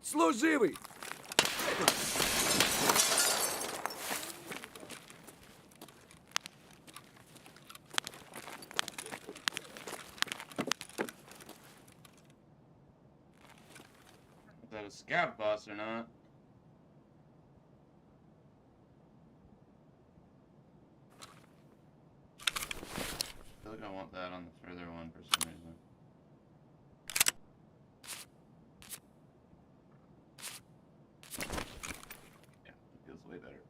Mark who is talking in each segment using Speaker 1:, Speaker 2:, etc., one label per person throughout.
Speaker 1: Служивый!
Speaker 2: Is that a scout boss or not? I feel like I want that on the further one for some reason. Yeah, it feels way better.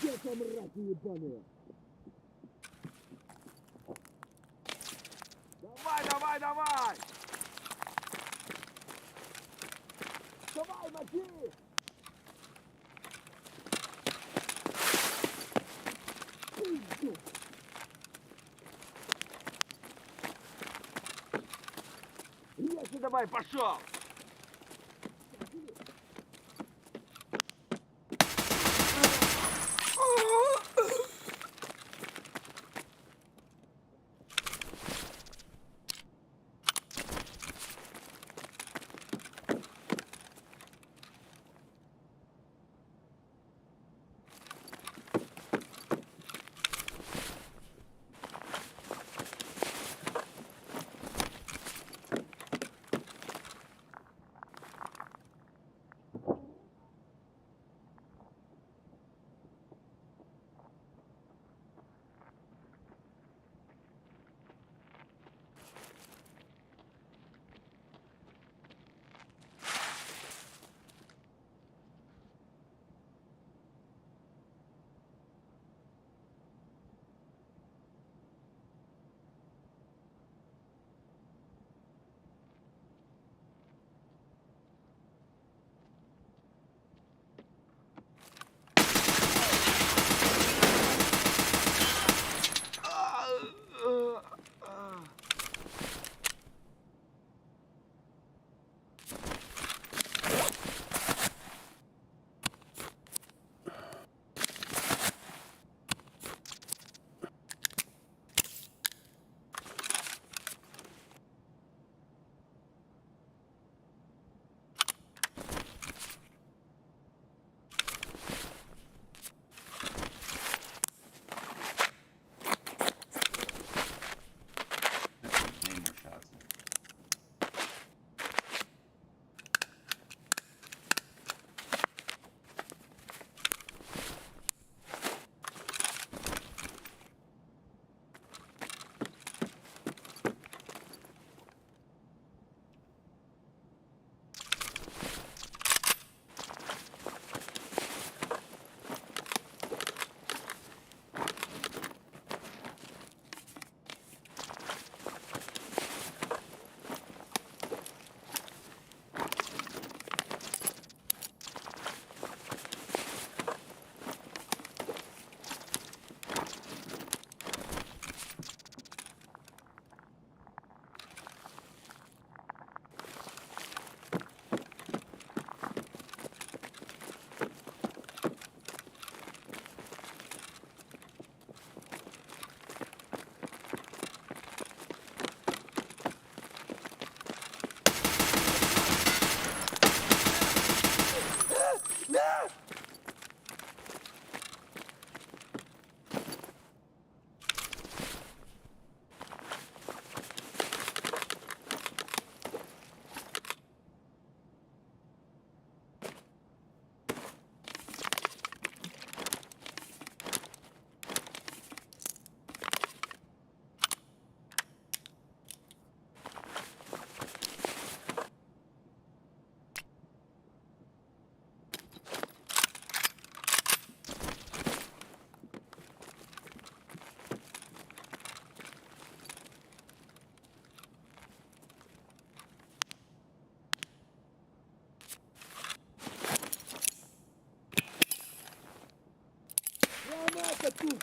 Speaker 3: Где-то мраки ебаные! Давай, давай, давай! Давай, мочи! Пиздец! Резче давай, пошел! тут.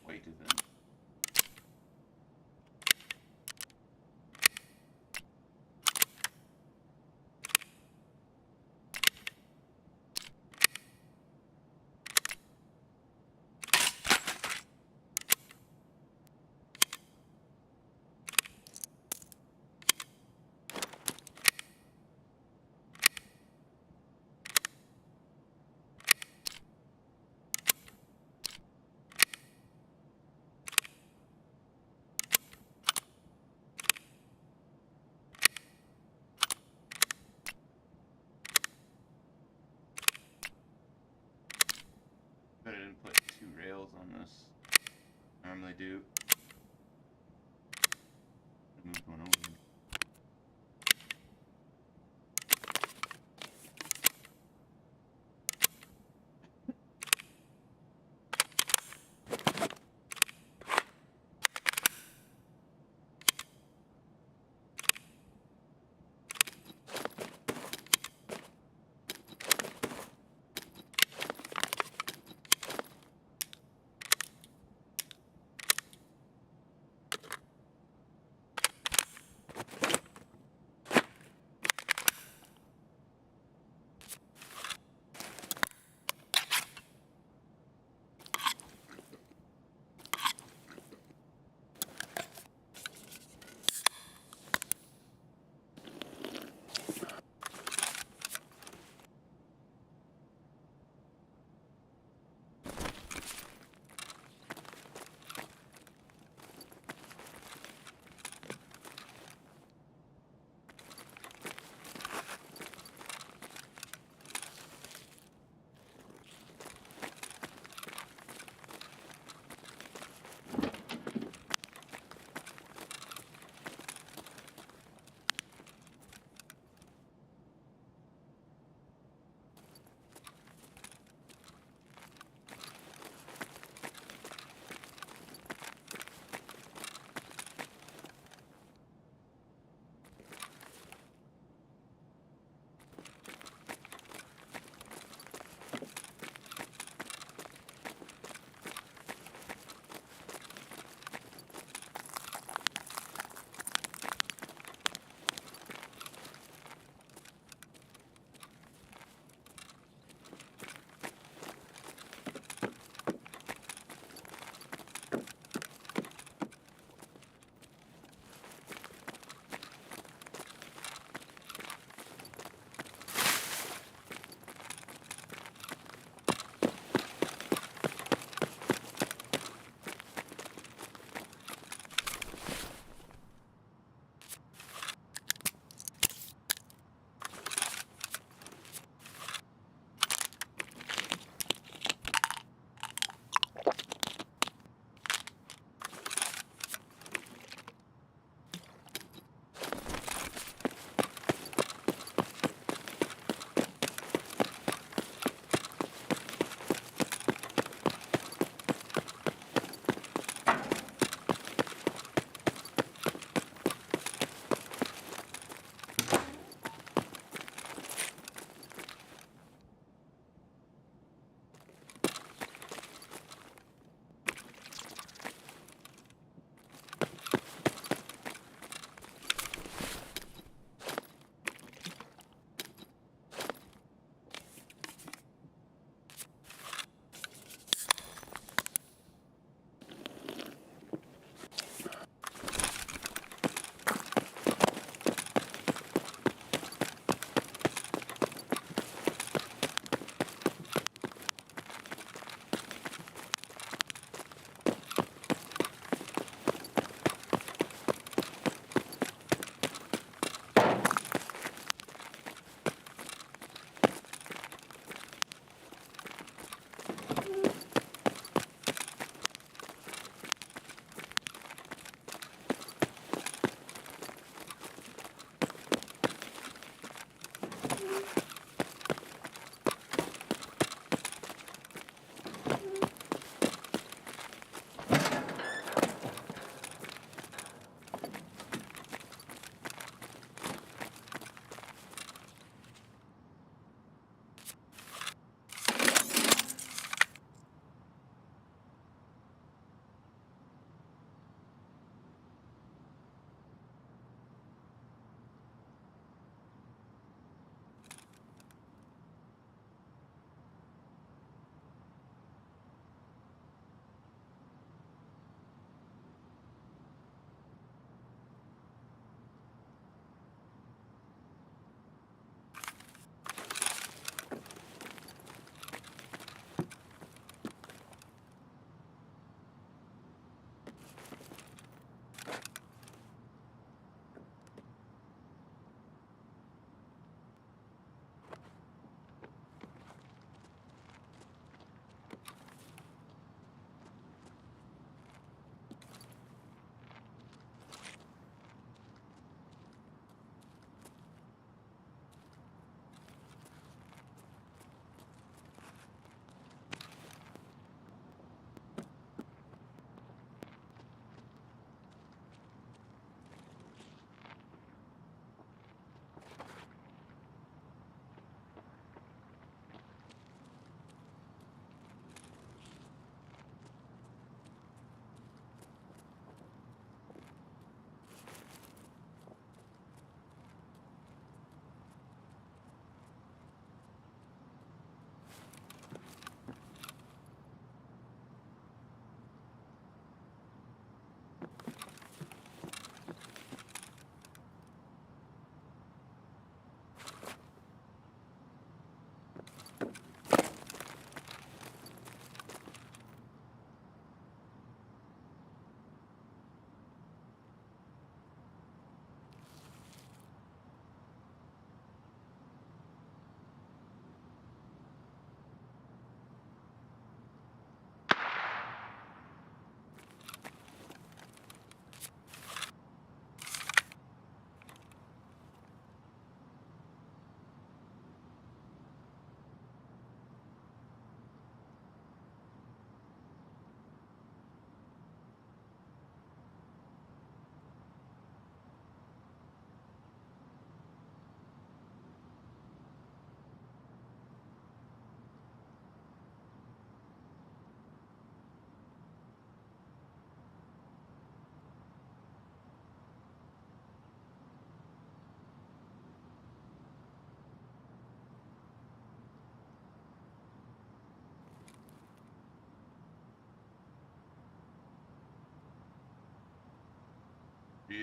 Speaker 2: Way too thin. But I didn't put 2 rails on this. Normally do. I moved one over.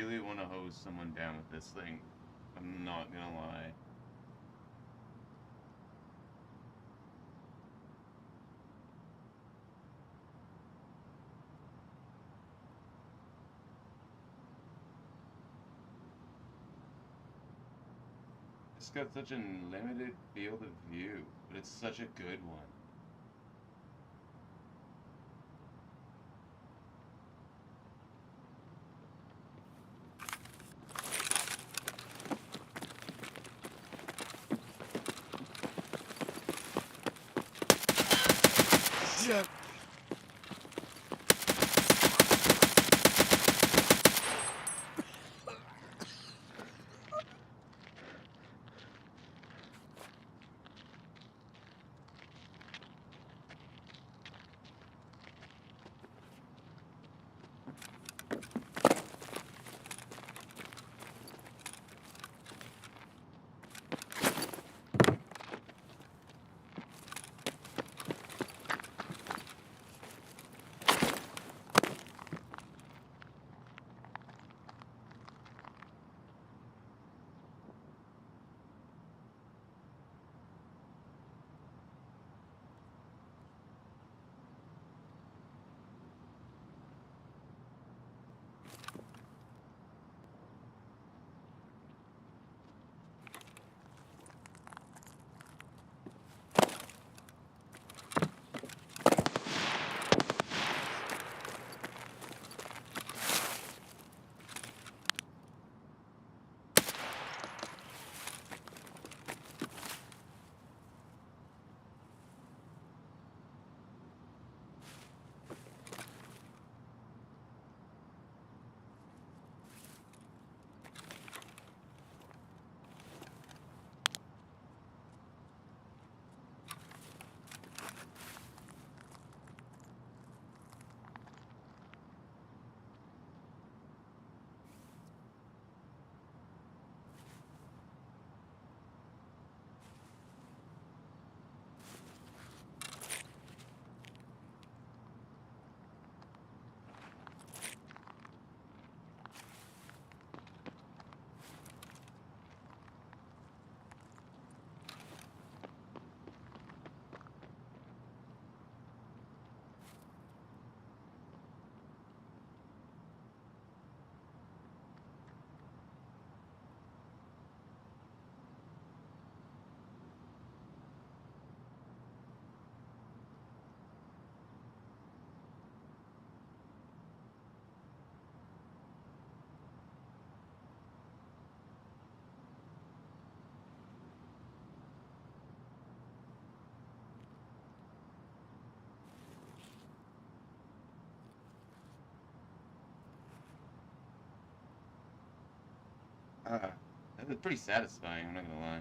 Speaker 2: really want to hose someone down with this thing. I'm not gonna lie. It's got such a limited field of view, but it's such a good one.
Speaker 1: Shit.
Speaker 2: That was pretty satisfying, I'm not gonna lie.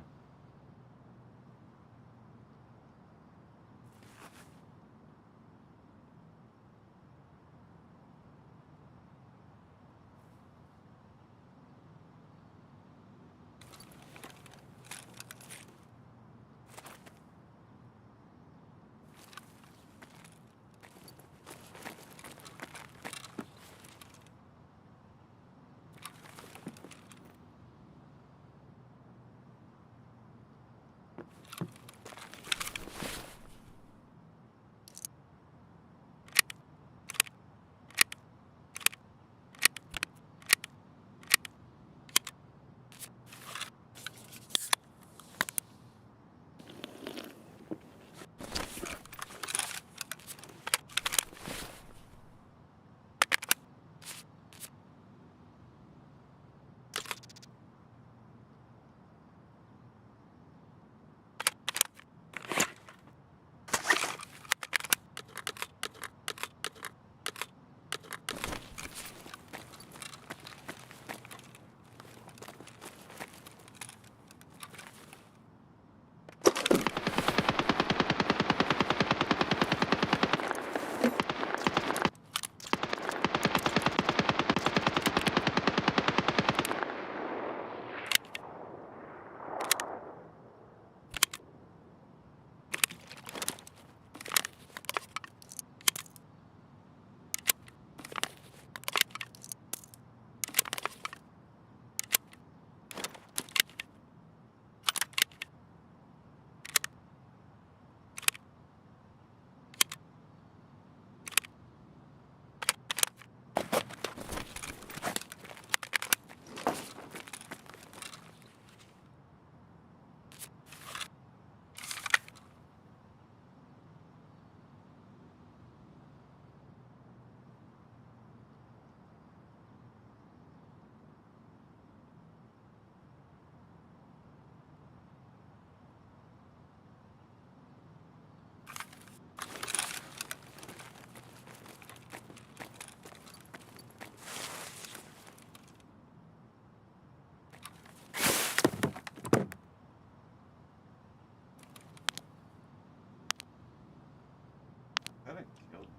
Speaker 2: Haven't killed him.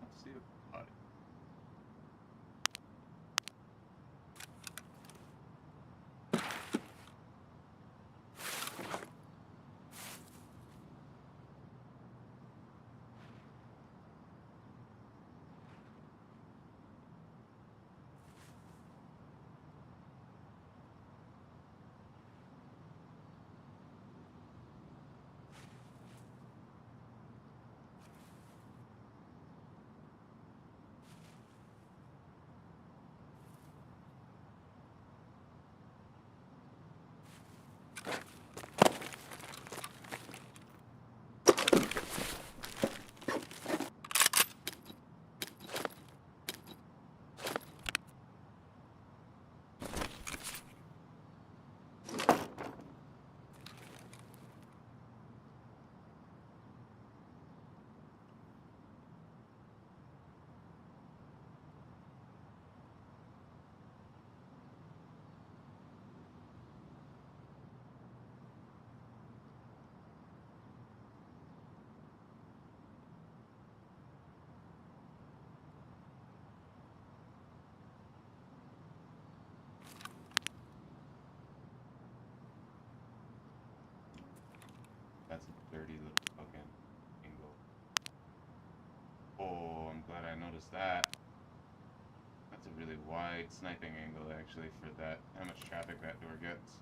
Speaker 2: Let's see a body. That's a dirty little fucking angle. Oh, I'm glad I noticed that. That's a really wide sniping angle, actually, for that, how much traffic that door gets.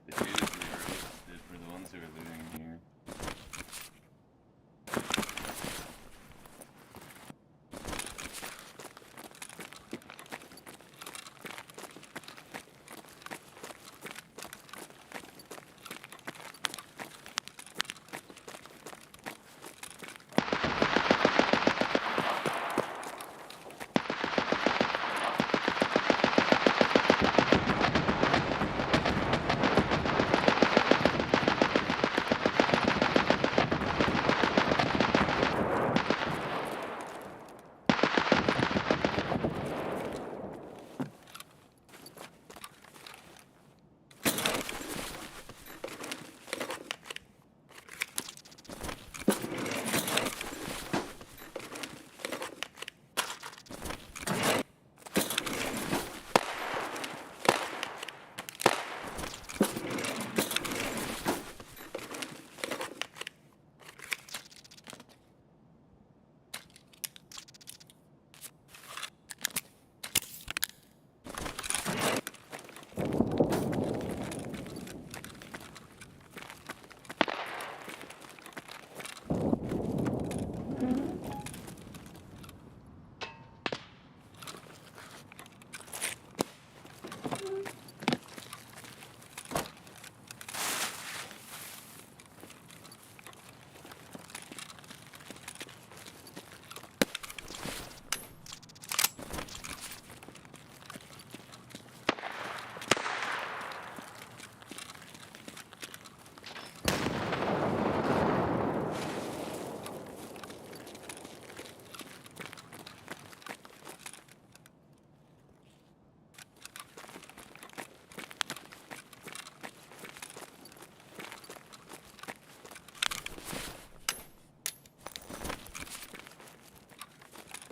Speaker 2: The dudes we were the ones who were looting here.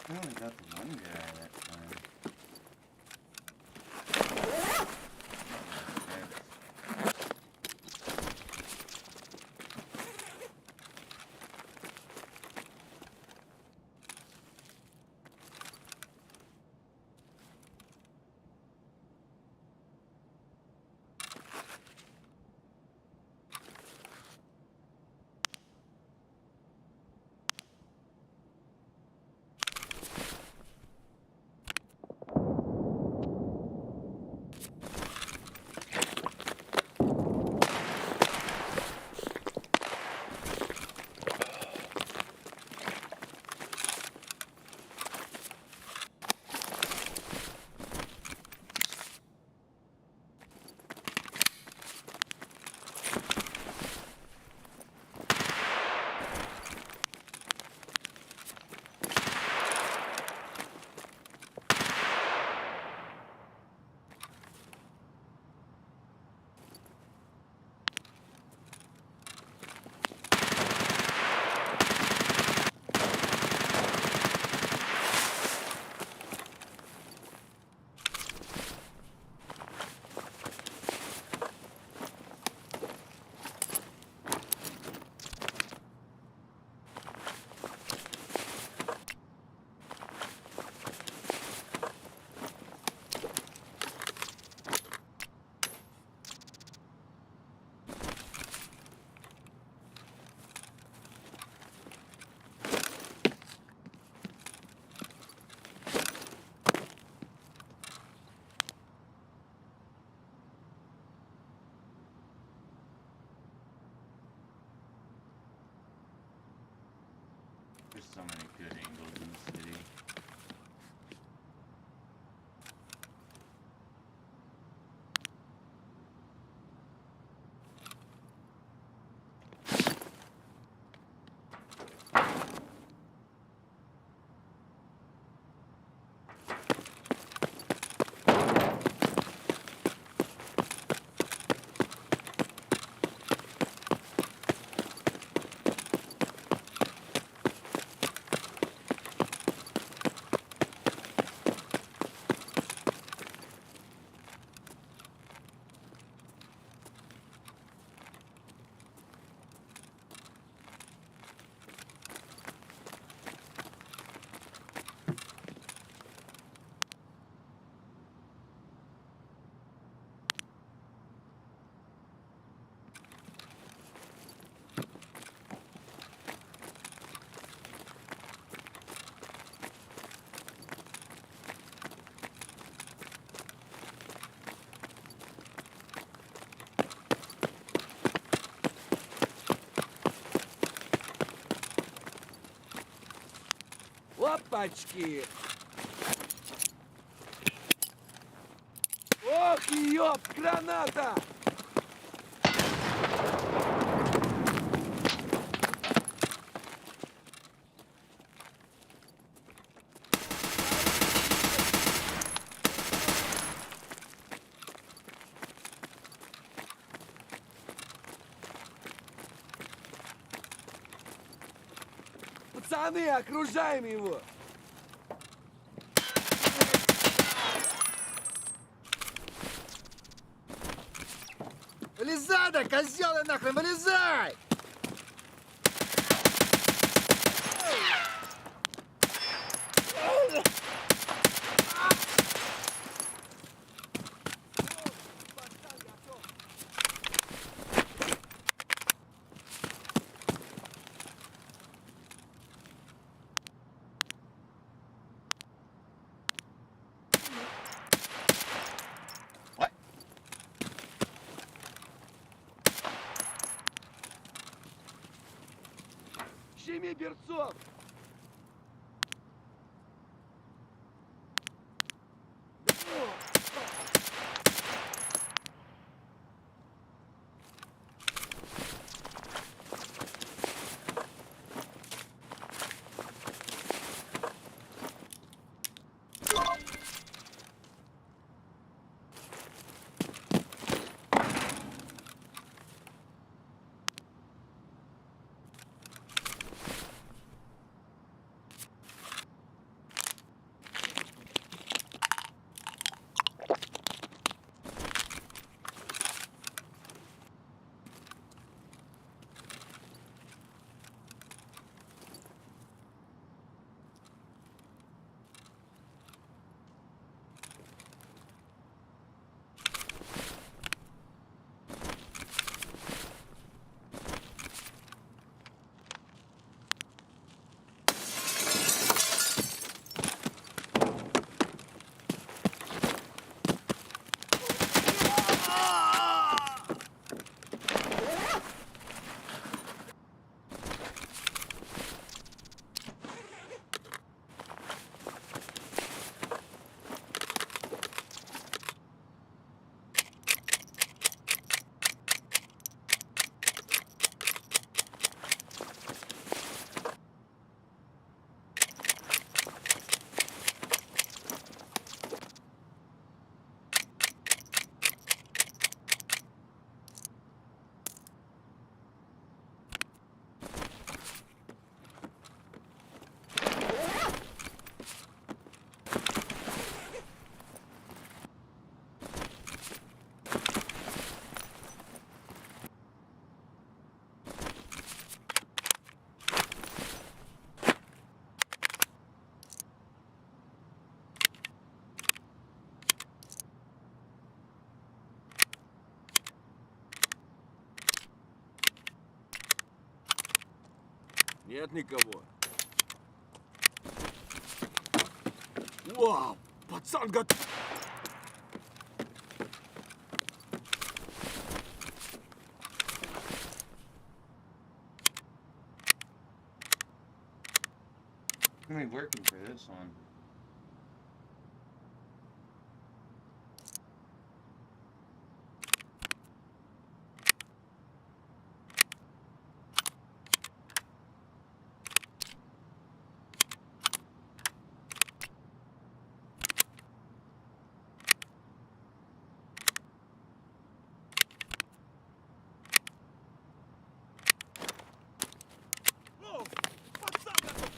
Speaker 2: I only got the one guy that time. good angles in the city.
Speaker 3: Опачки! Ох, ёп, граната! Пацаны, окружаем его!
Speaker 1: Вылезай, да, козёлы нахрен, вылезай!
Speaker 3: Щеми берцов! Нет никого. Вау! Пацан готов!
Speaker 2: gonna be working for this one.
Speaker 3: О, пацан готов!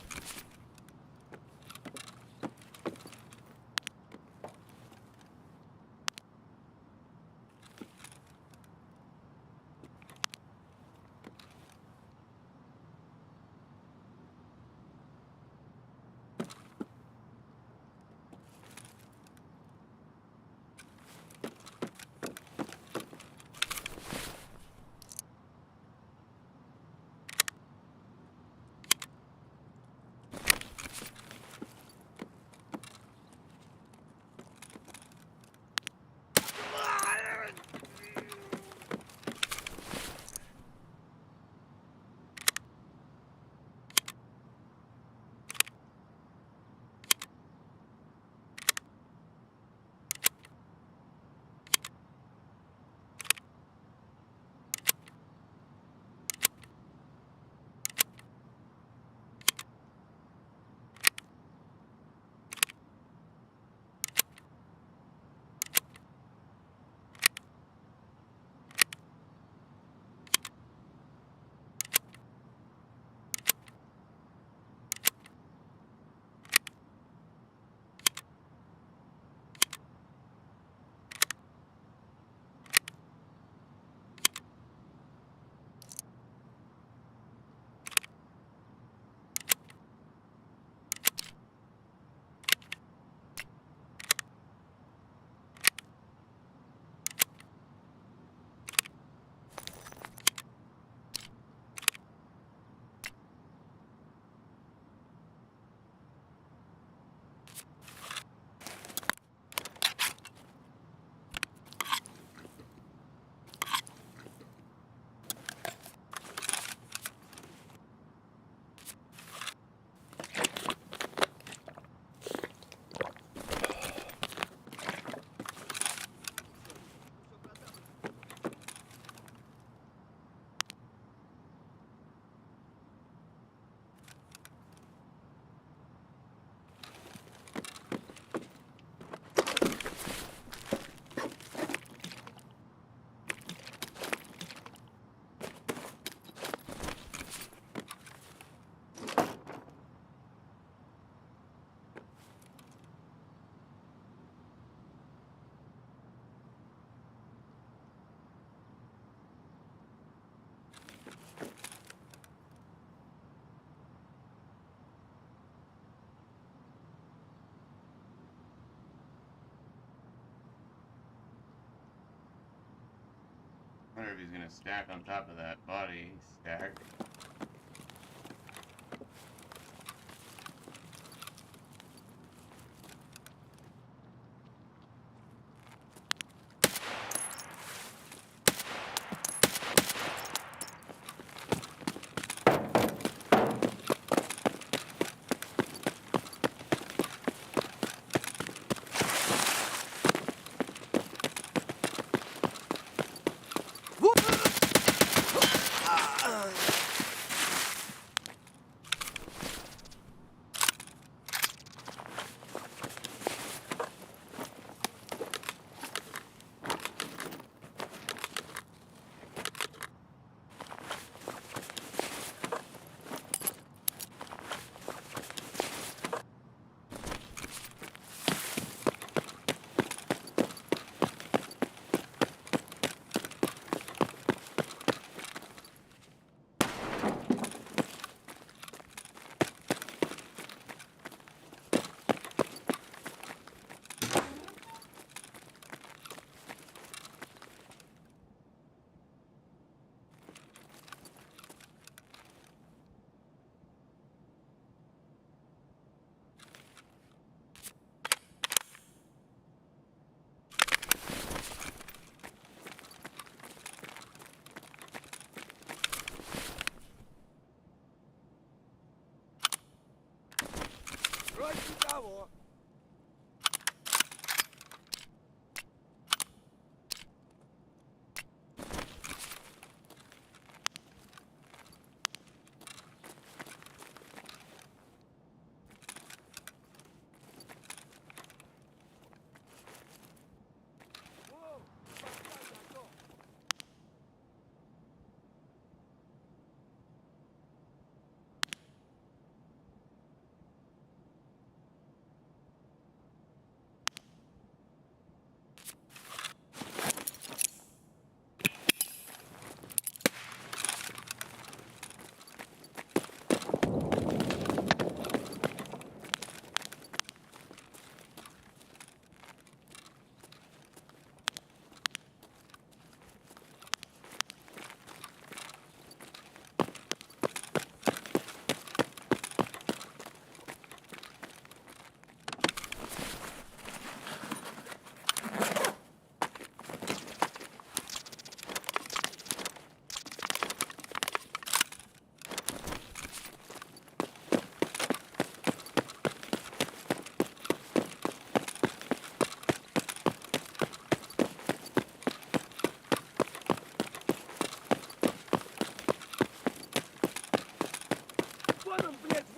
Speaker 2: I wonder if he's gonna stack on top of that body stack.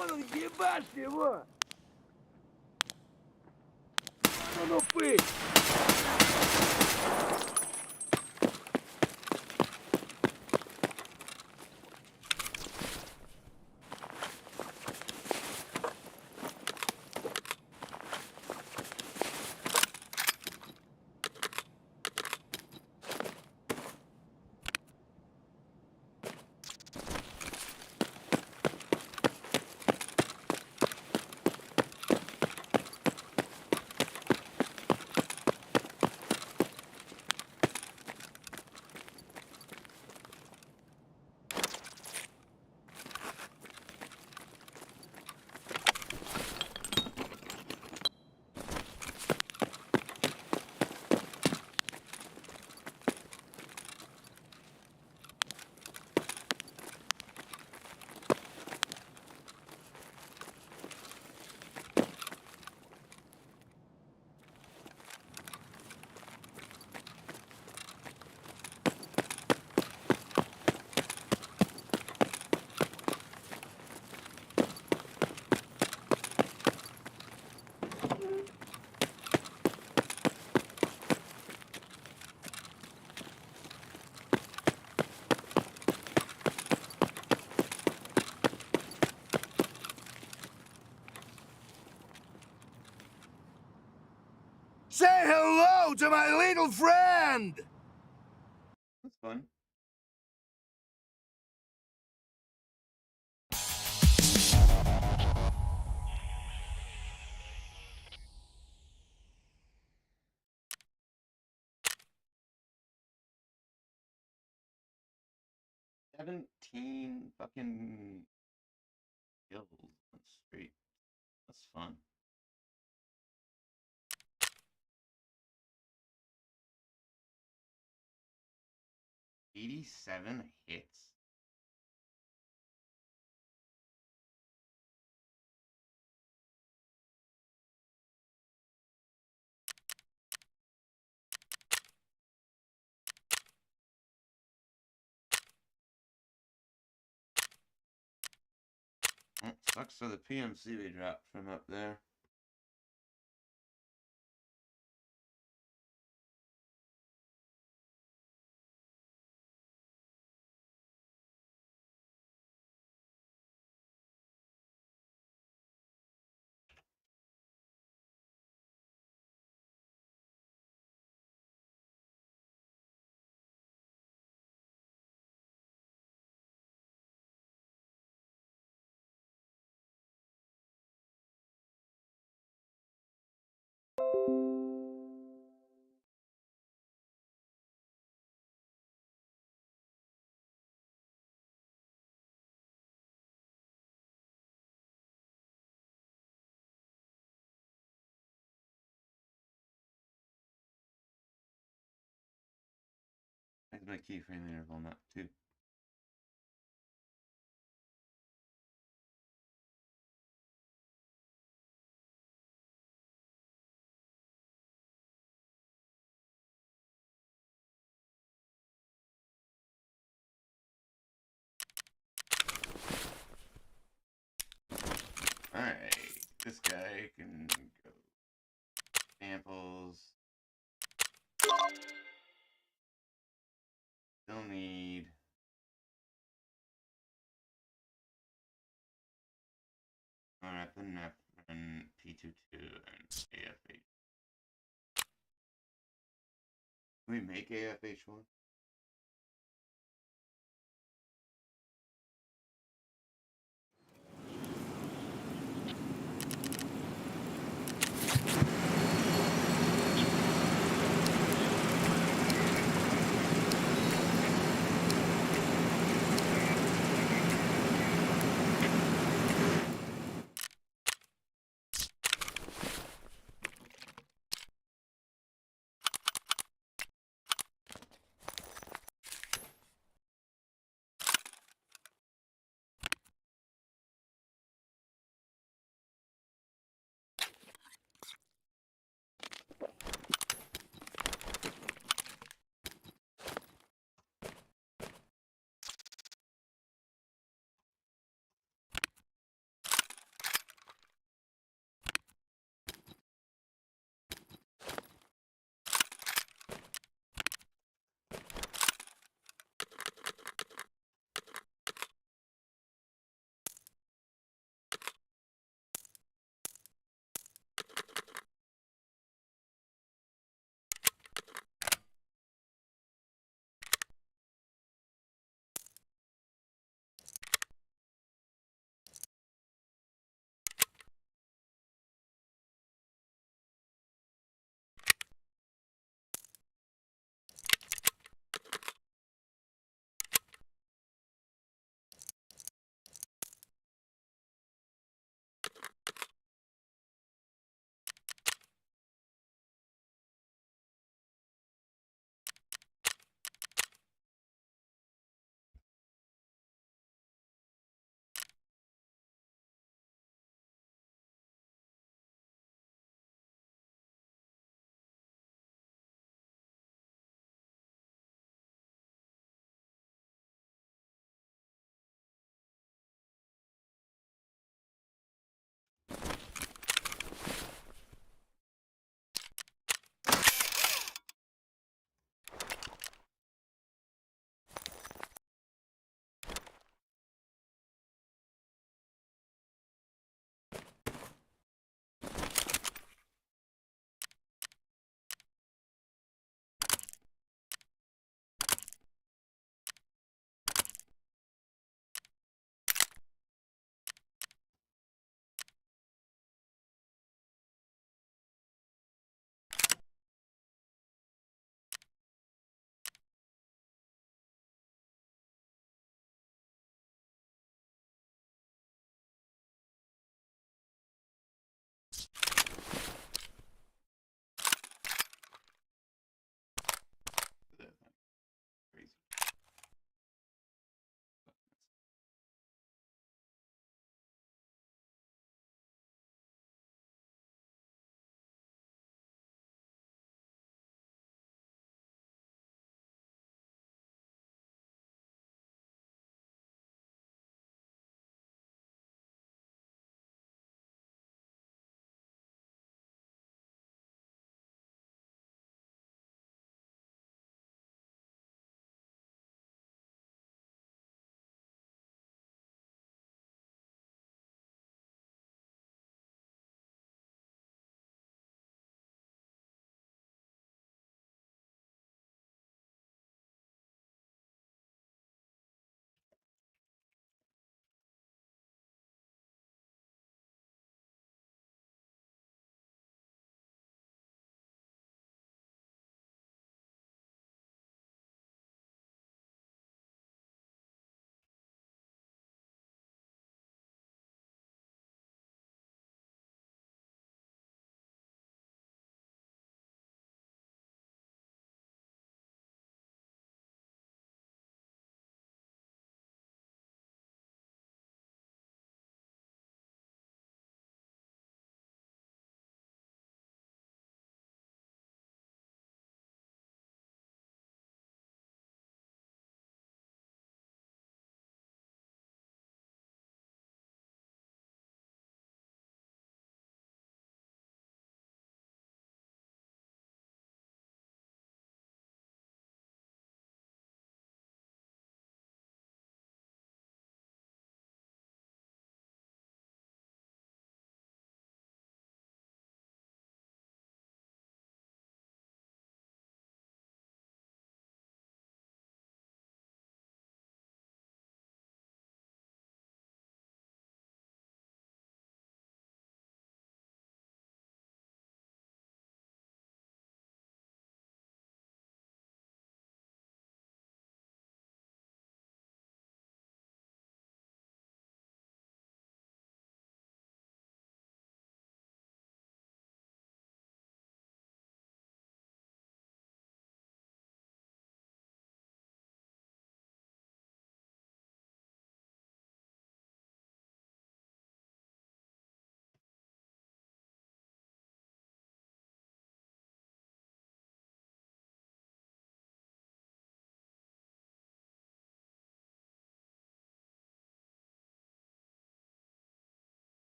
Speaker 3: Вон он, ебашь его! Ну, пыть!
Speaker 1: Say hello to my little friend!
Speaker 2: That's fun. $17 fucking kills on straight. That's fun. $87 hits. Well, sucks for the PMC we dropped from up there. There's my keyframe interval on that too. Alright, this guy can go samples. Still need Norepinephrine, P22, and AFH. Can we make AFH1?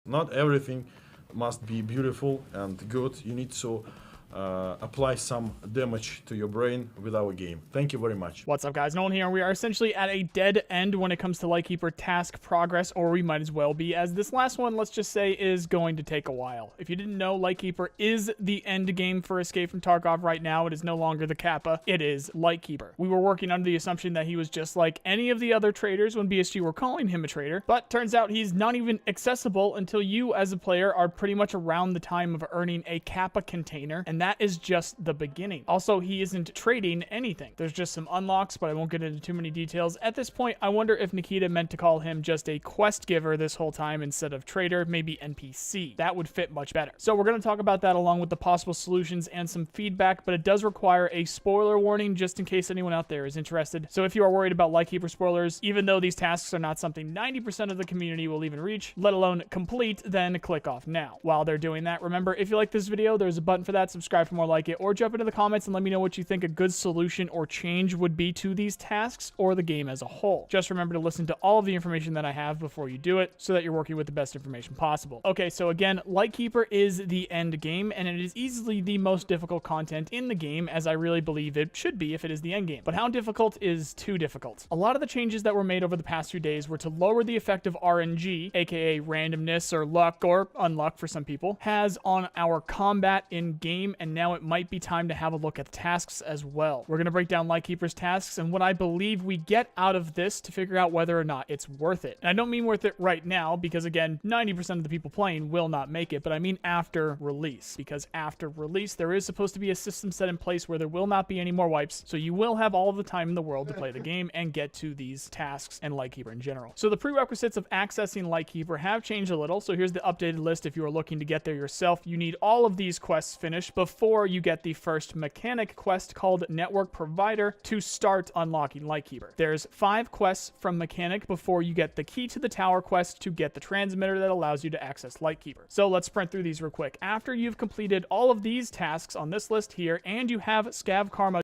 Speaker 4: Not everything must be beautiful and good. You need to apply some damage to your brain with our game. Thank you very much.
Speaker 5: What's up, guys? Nolan here. We are essentially at a dead end when it comes to Lightkeeper task progress, or we might as well be, as this last one, let's just say, is going to take a while. If you didn't know, Lightkeeper is the end game for Escape from Tarkov right now. It is no longer the Kappa. It is Lightkeeper. We were working under the assumption that he was just like any of the other traders when BSG were calling him a trader, but turns out he's not even accessible until you, as a player, are pretty much around the time of earning a Kappa container, and that is just the beginning. Also, he isn't trading anything. There's just some unlocks, but I won't get into too many details. At this point, I wonder if Nikita meant to call him just a quest giver this whole time instead of trader, maybe NPC. That would fit much better. So we're going to talk about that along with the possible solutions and some feedback, but it does require a spoiler warning just in case anyone out there is interested. So if you are worried about Lightkeeper spoilers, even though these tasks are not something 90% of the community will even reach, let alone complete, then click off now. While they're doing that, remember, if you like this video, there's a button for that. Subscribe for more like it, or jump into the comments and let me know what you think a good solution or change would be to these tasks or the game as a whole. Just remember to listen to all of the information that I have before you do it so that you're working with the best information possible. Okay, so again, Lightkeeper is the end game, and it is easily the most difficult content in the game, as I really believe it should be if it is the end game. But how difficult is too difficult? A lot of the changes that were made over the past few days were to lower the effect of RNG, aka randomness or luck or unluck for some people, has on our combat in game, and now it might be time to have a look at tasks as well. We're going to break down Lightkeeper's tasks and what I believe we get out of this to figure out whether or not it's worth it. And I don't mean worth it right now, because again, 90% of the people playing will not make it, but I mean after release, because after release, there is supposed to be a system set in place where there will not be any more wipes, so you will have all of the time in the world to play the game and get to these tasks and Lightkeeper in general. So the prerequisites of accessing Lightkeeper have changed a little, so here's the updated list. If you are looking to get there yourself, you need all of these quests finished before you get the first mechanic quest called Network Provider to start unlocking Lightkeeper. There's 5 quests from mechanic before you get the key to the tower quest to get the transmitter that allows you to access Lightkeeper. So let's sprint through these real quick. After you've completed all of these tasks on this list here, and you have Scav Karma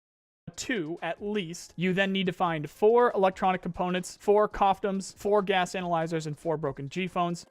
Speaker 5: 2 at least, you then need to find 4 electronic components, 4 coftums, 4 gas analyzers, and 4 broken G-phones.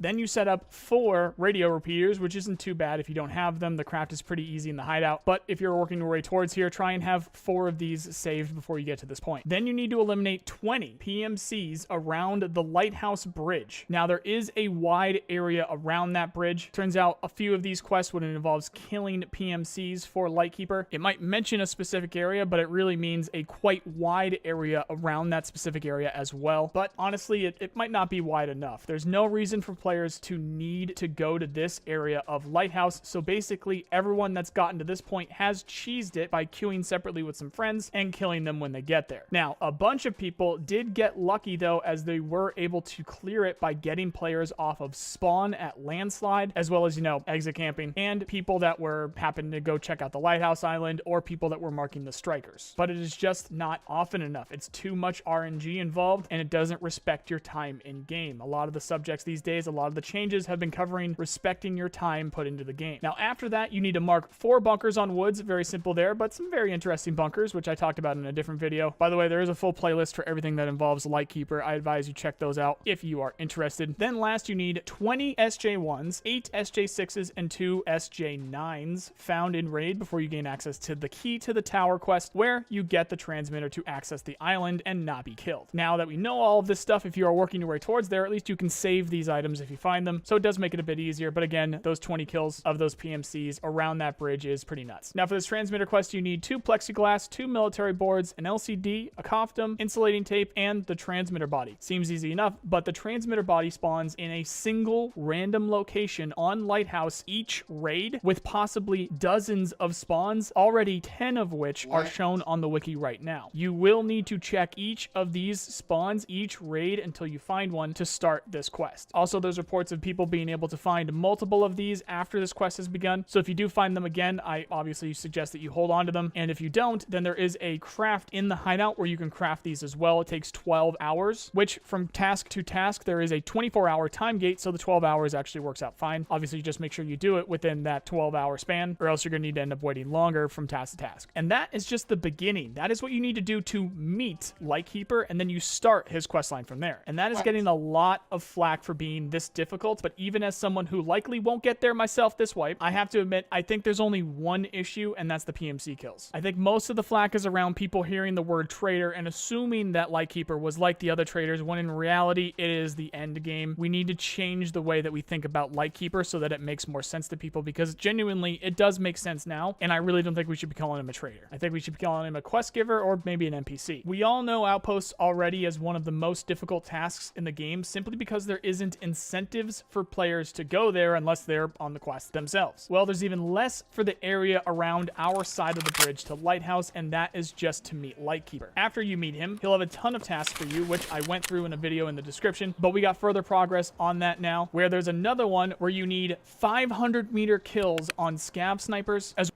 Speaker 5: Then you set up 4 radio repeaters, which isn't too bad if you don't have them. The craft is pretty easy in the hideout, but if you're working your way towards here, try and have 4 of these saved before you get to this point. Then you need to eliminate 20 PMCs around the lighthouse bridge. Now, there is a wide area around that bridge. Turns out a few of these quests when it involves killing PMCs for Lightkeeper, it might mention a specific area, but it really means a quite wide area around that specific area as well. But honestly, it might not be wide enough. There's no reason for players to need to go to this area of Lighthouse, so basically everyone that's gotten to this point has cheesed it by queuing separately with some friends and killing them when they get there. Now, a bunch of people did get lucky though, as they were able to clear it by getting players off of spawn at Landslide, as well as, you know, exit camping, and people that were happened to go check out the Lighthouse Island, or people that were marking the strikers. But it is just not often enough. It's too much RNG involved, and it doesn't respect your time in game. A lot of the subjects these days, a lot of the changes have been covering respecting your time put into the game. Now, after that, you need to mark 4 bunkers on woods. Very simple there, but some very interesting bunkers, which I talked about in a different video. By the way, there is a full playlist for everything that involves Lightkeeper. I advise you check those out if you are interested. Then last, you need 20 SJ1s, 8 SJ6s, and 2 SJ9s found in raid before you gain access to the key to the tower quest, where you get the transmitter to access the island and not be killed. Now that we know all of this stuff, if you are working your way towards there, at least you can save these items if you find them, so it does make it a bit easier. But again, those 20 kills of those PMCs around that bridge is pretty nuts. Now for this transmitter quest, you need 2 plexiglass, 2 military boards, an LCD, a coftum, insulating tape, and the transmitter body. Seems easy enough, but the transmitter body spawns in a single random location on Lighthouse each raid, with possibly dozens of spawns, already 10 of which are shown on the wiki right now. You will need to check each of these spawns each raid until you find one to start this quest. Also, there's reports of people being able to find multiple of these after this quest has begun, so if you do find them again, I obviously suggest that you hold on to them, and if you don't, then there is a craft in the hideout where you can craft these as well. It takes 12 hours, which from task to task, there is a 24-hour time gate, so the 12 hours actually works out fine. Obviously, just make sure you do it within that 12-hour span, or else you're going to need to end up waiting longer from task to task. And that is just the beginning. That is what you need to do to meet Lightkeeper, and then you start his questline from there. And that is getting a lot of flack for being this this difficult, but even as someone who likely won't get there myself this wipe, I have to admit, I think there's only one issue, and that's the PMC kills. I think most of the flack is around people hearing the word traitor and assuming that Lightkeeper was like the other traitors, when in reality, it is the end game. We need to change the way that we think about Lightkeeper so that it makes more sense to people, because genuinely, it does make sense now, and I really don't think we should be calling him a traitor. I think we should be calling him a quest giver or maybe an NPC. We all know Outposts already as one of the most difficult tasks in the game, simply because there isn't incentives for players to go there unless they're on the quest themselves. Well, there's even less for the area around our side of the bridge to Lighthouse, and that is just to meet Lightkeeper. After you meet him, he'll have a ton of tasks for you, which I went through in a video in the description, but we got further progress on that now, where there's another one where you need 500-meter kills on scav snipers, as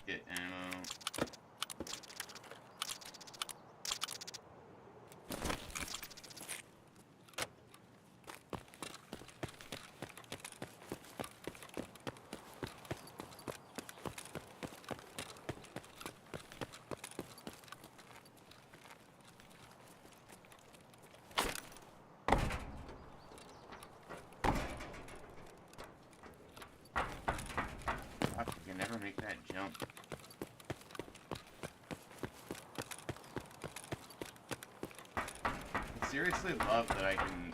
Speaker 2: Get ammo. Fuck, you can never make that jump. I seriously love that I can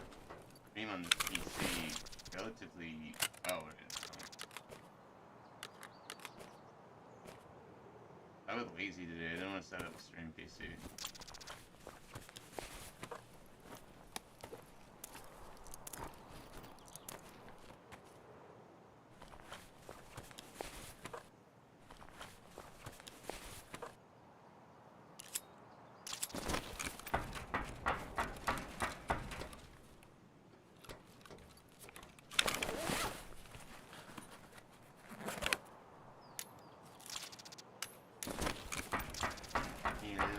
Speaker 2: stream on the PC relatively. Oh, it is. I was lazy today. I didn't want to set up a stream PC.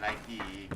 Speaker 2: Likey.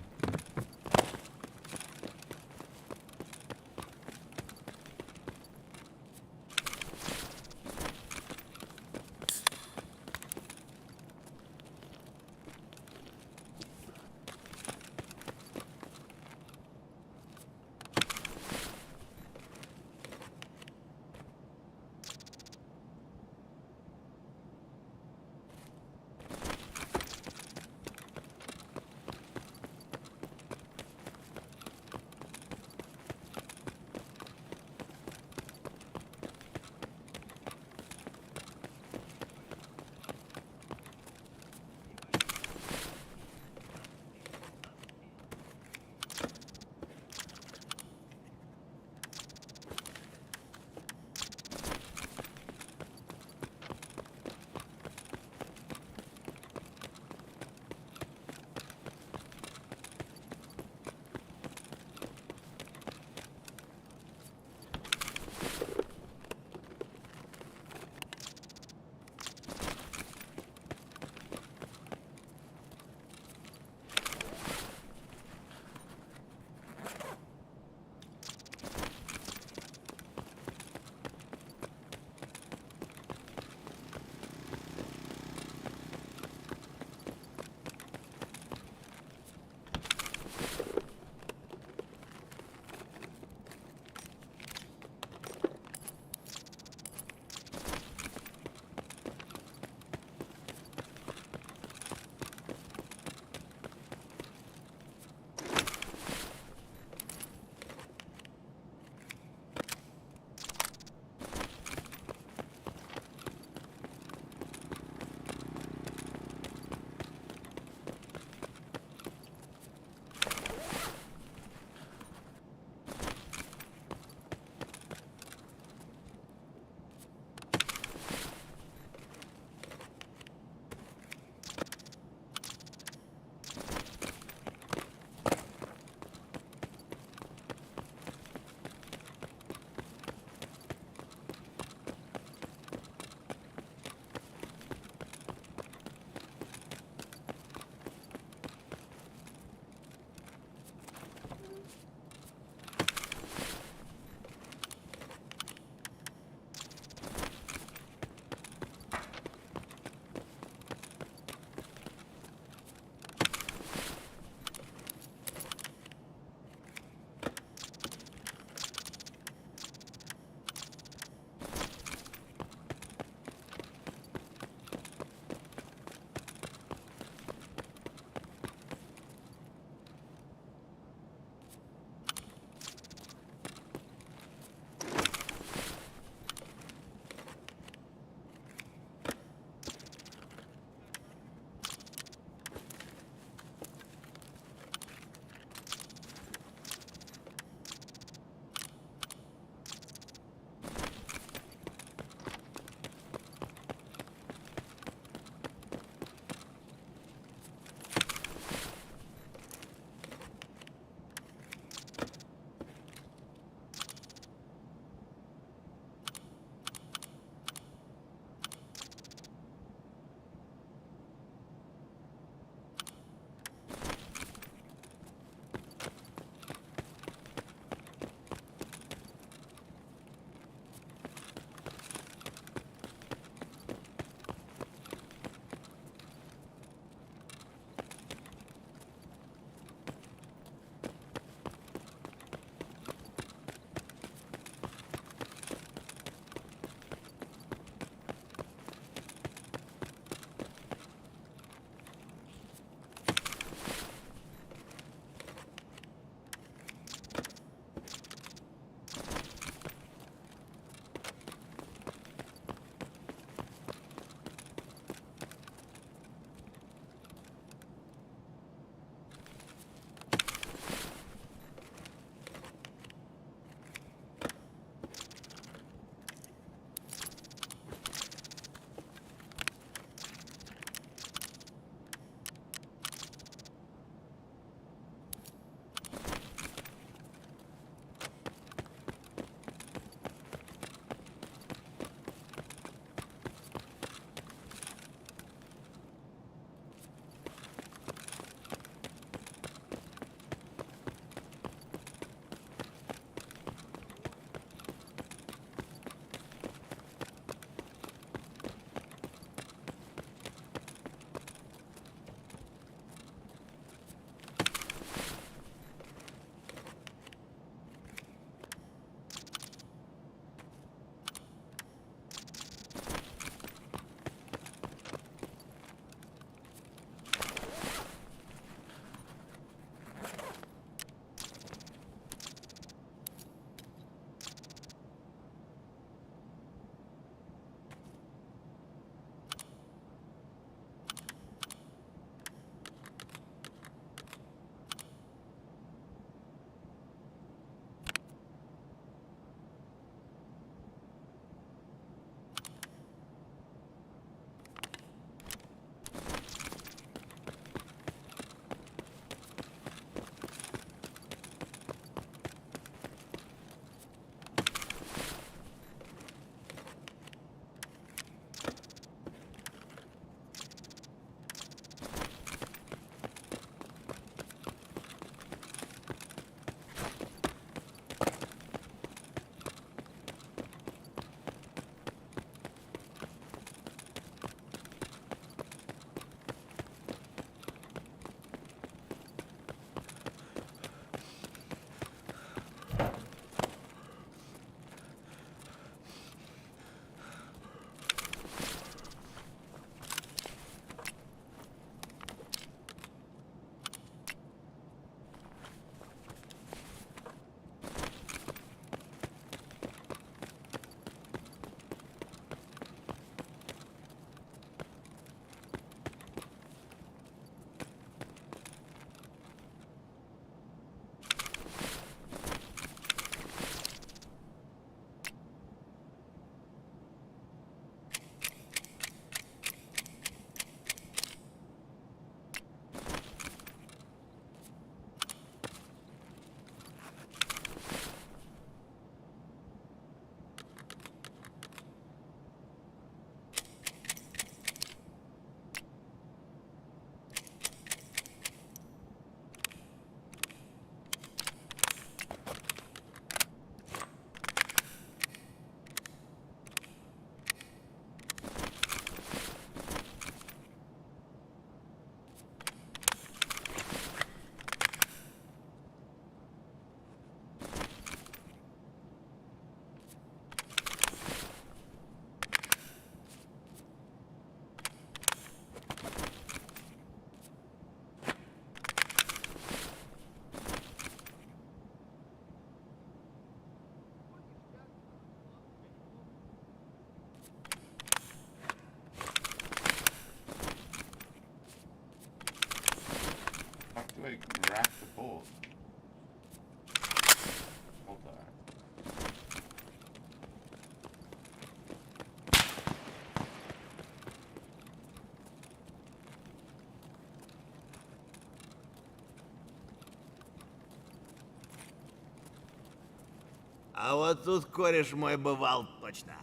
Speaker 1: А вот тут кореш мой бывал точно.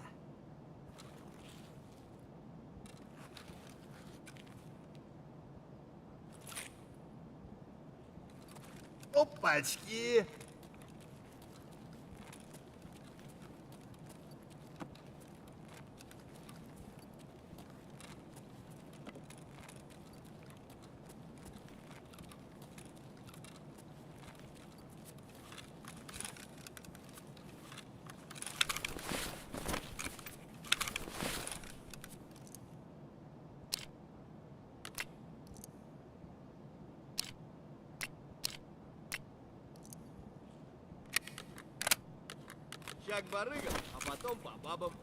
Speaker 1: Опачки!
Speaker 3: Шаг барыгам, а потом по бабам.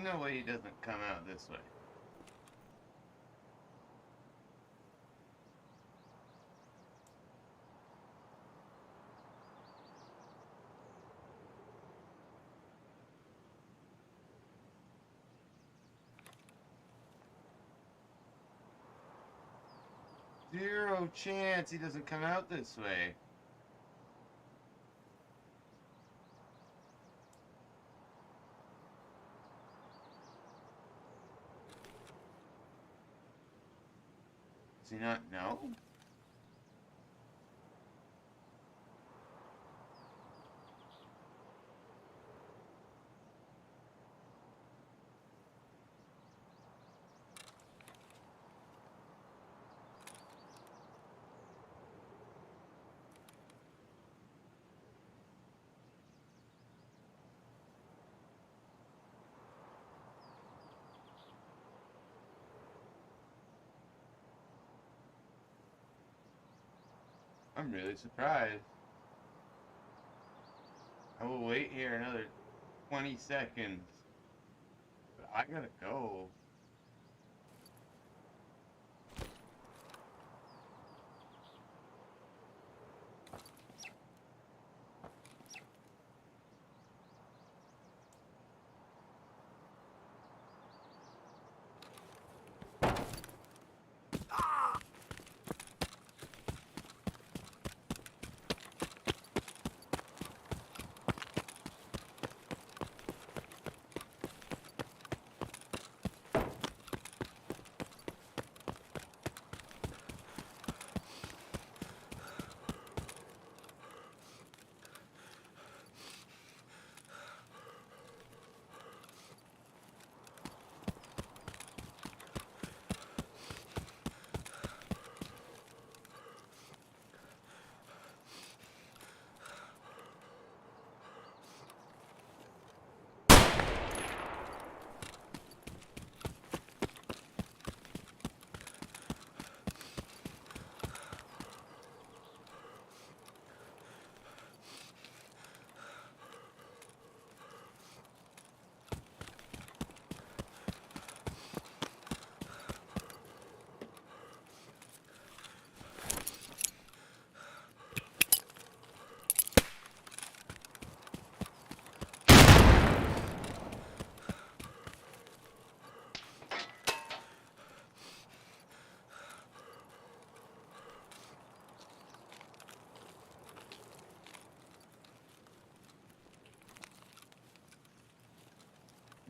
Speaker 2: No way he doesn't come out this way. Zero chance he doesn't come out this way. Does he not know? I'm really surprised. I will wait here another 20 seconds. But I gotta go.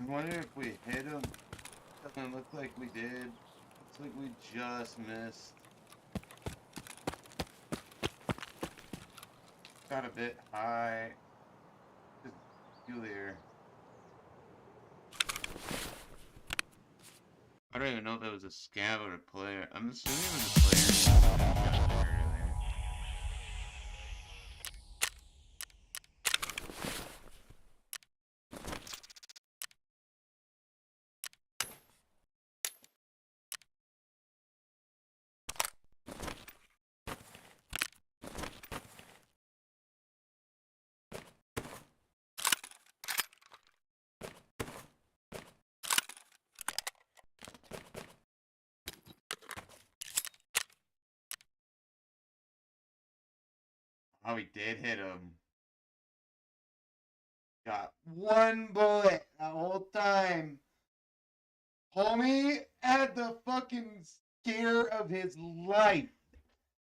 Speaker 2: I wonder if we hit him. Doesn't look like we did. Looks like we just missed. Got a bit high. Just peculiar. I don't even know if that was a scav or a player. I'm assuming it was a player. Oh, we did hit him. Got one bullet the whole time. Homie had the fucking scare of his life.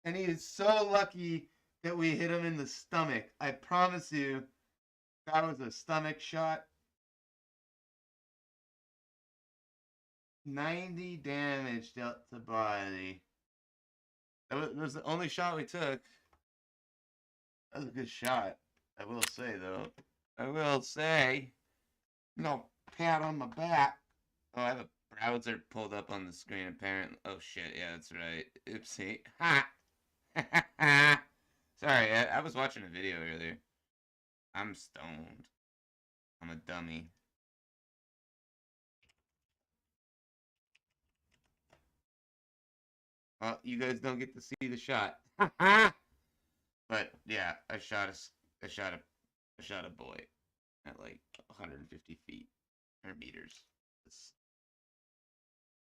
Speaker 2: And he is so lucky that we hit him in the stomach. I promise you, that was a stomach shot. 90 damage dealt to body. That was the only shot we took. That was a good shot. I will say, though. I will say. No pat on my back. Oh, I have a browser pulled up on the screen, apparently. Oh, shit. Yeah, that's right. Oopsie. Ha! Sorry, I was watching a video earlier. I'm stoned. I'm a dummy. Well, you guys don't get to see the shot. But yeah, I shot a boy at like 150 feet or meters.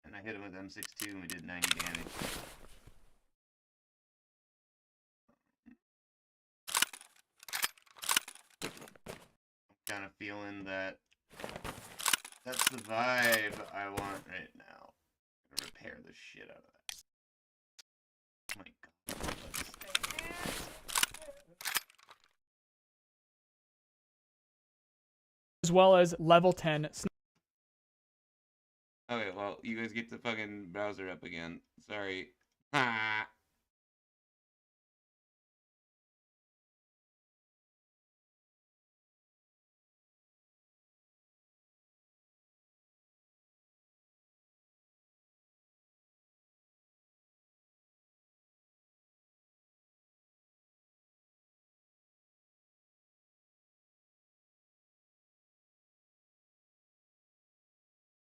Speaker 2: And I hit him with M62 and we did 90 damage. I'm kind of feeling that that's the vibe I want right now. I'm gonna repair the shit out of that. Oh my god.
Speaker 5: As well as level 10.
Speaker 2: Okay, well, you guys get the fucking browser up again. Sorry. Ah.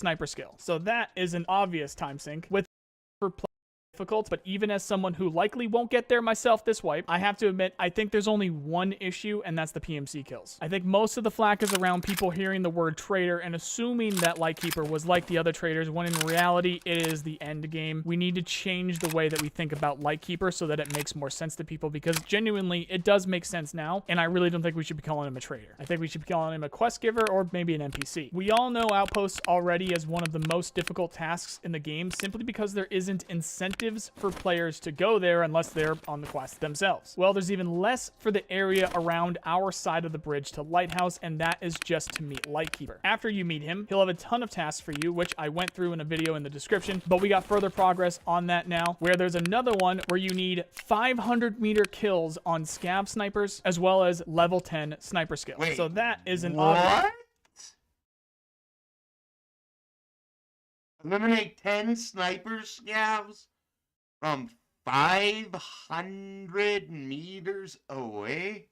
Speaker 5: Sniper skill. So that is an obvious time sink with for difficult, but even as someone who likely won't get there myself this wipe, I have to admit, I think there's only one issue, and that's the PMC kills. I think most of the flack is around people hearing the word traitor and assuming that Lightkeeper was like the other traitors, when in reality, it is the end game. We need to change the way that we think about Lightkeeper so that it makes more sense to people, because genuinely, it does make sense now, and I really don't think we should be calling him a traitor. I think we should be calling him a quest giver or maybe an NPC. We all know Outposts already as one of the most difficult tasks in the game, simply because there isn't incentives for players to go there unless they're on the quest themselves. Well, there's even less for the area around our side of the bridge to Lighthouse, and that is just to meet Lightkeeper. After you meet him, he'll have a ton of tasks for you, which I went through in a video in the description, but we got further progress on that now, where there's another one where you need 500-meter kills on scav snipers, as well as level 10 sniper skill.
Speaker 2: Wait,
Speaker 5: so that is an
Speaker 2: what? Eliminate 10 sniper scavs from 500 meters away?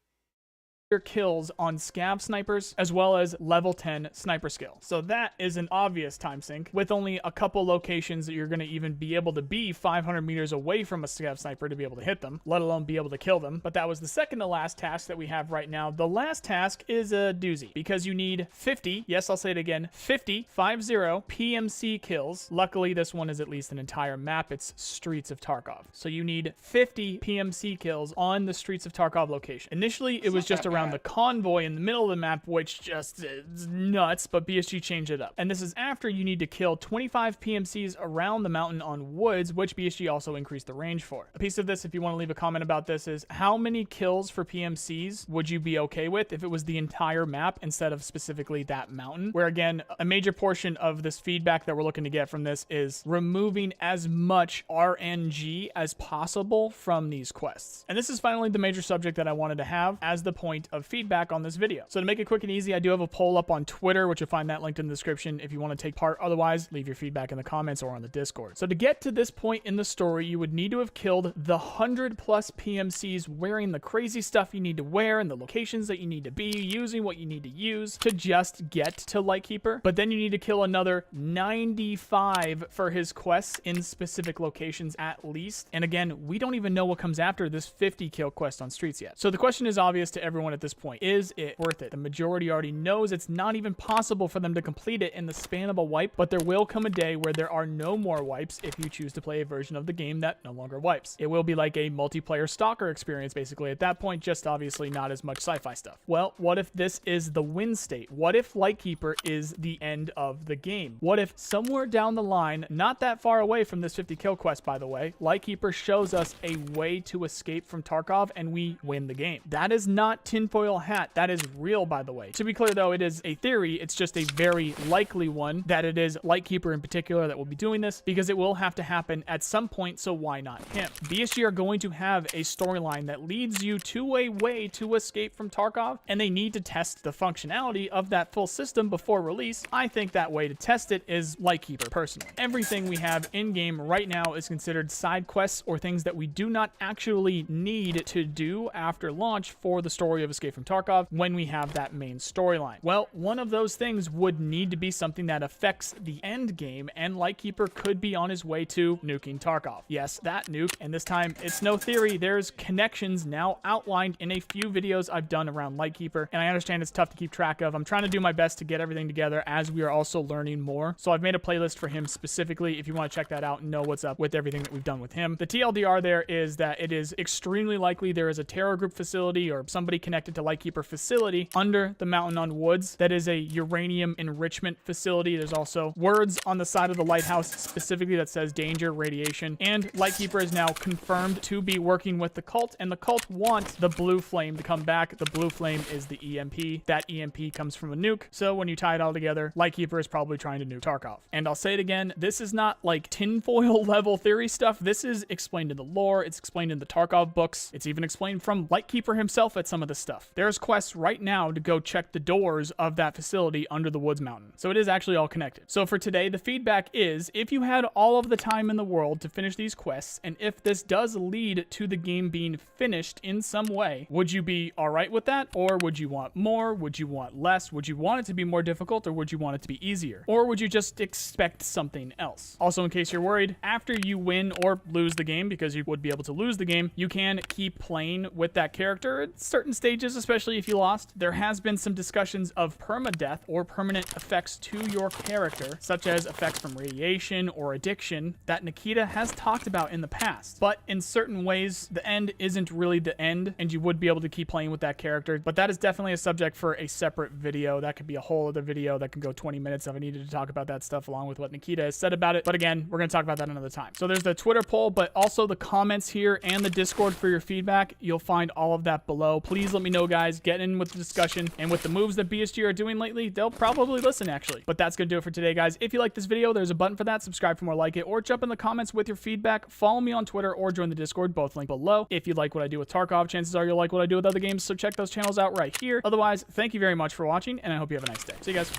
Speaker 5: kills on scav snipers, as well as level 10 sniper skill. So that is an obvious time sink, with only a couple locations that you're going to even be able to be 500 meters away from a scav sniper to be able to hit them, let alone be able to kill them. But that was the second to last task that we have right now. The last task is a doozy, because you need 50, yes, I'll say it again, 50 PMC kills. Luckily, this one is at least an entire map. It's Streets of Tarkov. So you need 50 PMC kills on the Streets of Tarkov location. Initially, it was just around the convoy in the middle of the map, which just is nuts, but BSG changed it up. And this is after you need to kill 25 PMCs around the mountain on woods, which BSG also increased the range for. A piece of this, if you want to leave a comment about this, is how many kills for PMCs would you be okay with if it was the entire map instead of specifically that mountain? Where again, a major portion of this feedback that we're looking to get from this is removing as much RNG as possible from these quests. And this is finally the major subject that I wanted to have as the point of feedback on this video. So to make it quick and easy, I do have a poll up on Twitter, which you'll find that linked in the description if you want to take part. Otherwise, leave your feedback in the comments or on the Discord. So to get to this point in the story, you would need to have killed the 100+ PMCs wearing the crazy stuff you need to wear and the locations that you need to be, using what you need to use to just get to Lightkeeper. But then you need to kill another 95 for his quests in specific locations at least. And again, we don't even know what comes after this 50 kill quest on Streets yet. So the question is obvious to everyone at this point. Is it worth it? The majority already knows it's not even possible for them to complete it in the span of a wipe, but there will come a day where there are no more wipes if you choose to play a version of the game that no longer wipes. It will be like a multiplayer stalker experience basically at that point, just obviously not as much sci-fi stuff. Well, what if this is the win state? What if Lightkeeper is the end of the game? What if somewhere down the line, not that far away from this 50 kill quest by the way, Lightkeeper shows us a way to escape from Tarkov and we win the game? That is not tinfoil hat. That is real, by the way. To be clear though, it is a theory. It's just a very likely one that it is Lightkeeper in particular that will be doing this, because it will have to happen at some point, so why not him? BSG are going to have a storyline that leads you to a way to escape from Tarkov, and they need to test the functionality of that full system before release. I think that way to test it is Lightkeeper, personally. Everything we have in-game right now is considered side quests or things that we do not actually need to do after launch for the story of Escape from Tarkov when we have that main storyline. Well, one of those things would need to be something that affects the end game, and Lightkeeper could be on his way to nuking Tarkov. Yes, that nuke, and this time it's no theory. There's connections now outlined in a few videos I've done around Lightkeeper, and I understand it's tough to keep track of. I'm trying to do my best to get everything together as we are also learning more. So I've made a playlist for him specifically if you want to check that out and know what's up with everything that we've done with him. The TLDR there is that it is extremely likely there is a terror group facility or somebody connected to Lightkeeper facility under the mountain on woods that is a uranium enrichment facility. There's also words on the side of the lighthouse specifically that says danger, radiation, and Lightkeeper is now confirmed to be working with the cult, and the cult want the blue flame to come back. The blue flame is the EMP. That EMP comes from a nuke, so when you tie it all together, Lightkeeper is probably trying to nuke Tarkov. And I'll say it again, this is not like tinfoil level theory stuff. This is explained in the lore, it's explained in the Tarkov books, it's even explained from Lightkeeper himself at some of the stuff. stuff. There's quests right now to go check the doors of that facility under the Woods Mountain. So it is actually all connected. So for today, the feedback is, if you had all of the time in the world to finish these quests, and if this does lead to the game being finished in some way, would you be all right with that? Or would you want more? Would you want less? Would you want it to be more difficult, or would you want it to be easier? Or would you just expect something else? Also, in case you're worried, after you win or lose the game, because you would be able to lose the game, you can keep playing with that character at certain stages, especially if you lost. There has been some discussions of permadeath or permanent effects to your character, such as effects from radiation or addiction, that Nikita has talked about in the past. But in certain ways, the end isn't really the end, and you would be able to keep playing with that character. But that is definitely a subject for a separate video. That could be a whole other video that can go 20 minutes if I needed to talk about that stuff along with what Nikita has said about it. But again, we're going to talk about that another time. So there's the Twitter poll, but also the comments here and the Discord for your feedback. You'll find all of that below. Please let me know, guys. Get in with the discussion. And with the moves that BSG are doing lately, they'll probably listen, actually. But that's going to do it for today, guys. If you like this video, there's a button for that. Subscribe for more like it, or jump in the comments with your feedback. Follow me on Twitter or join the Discord, both linked below. If you like what I do with Tarkov, chances are you'll like what I do with other games, so check those channels out right here. Otherwise, thank you very much for watching, and I hope you have a nice day. See you guys.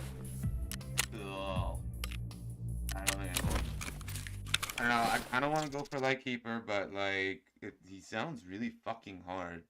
Speaker 2: Cool. I don't know. I don't want to go for Lightkeeper, but like, he sounds really fucking hard.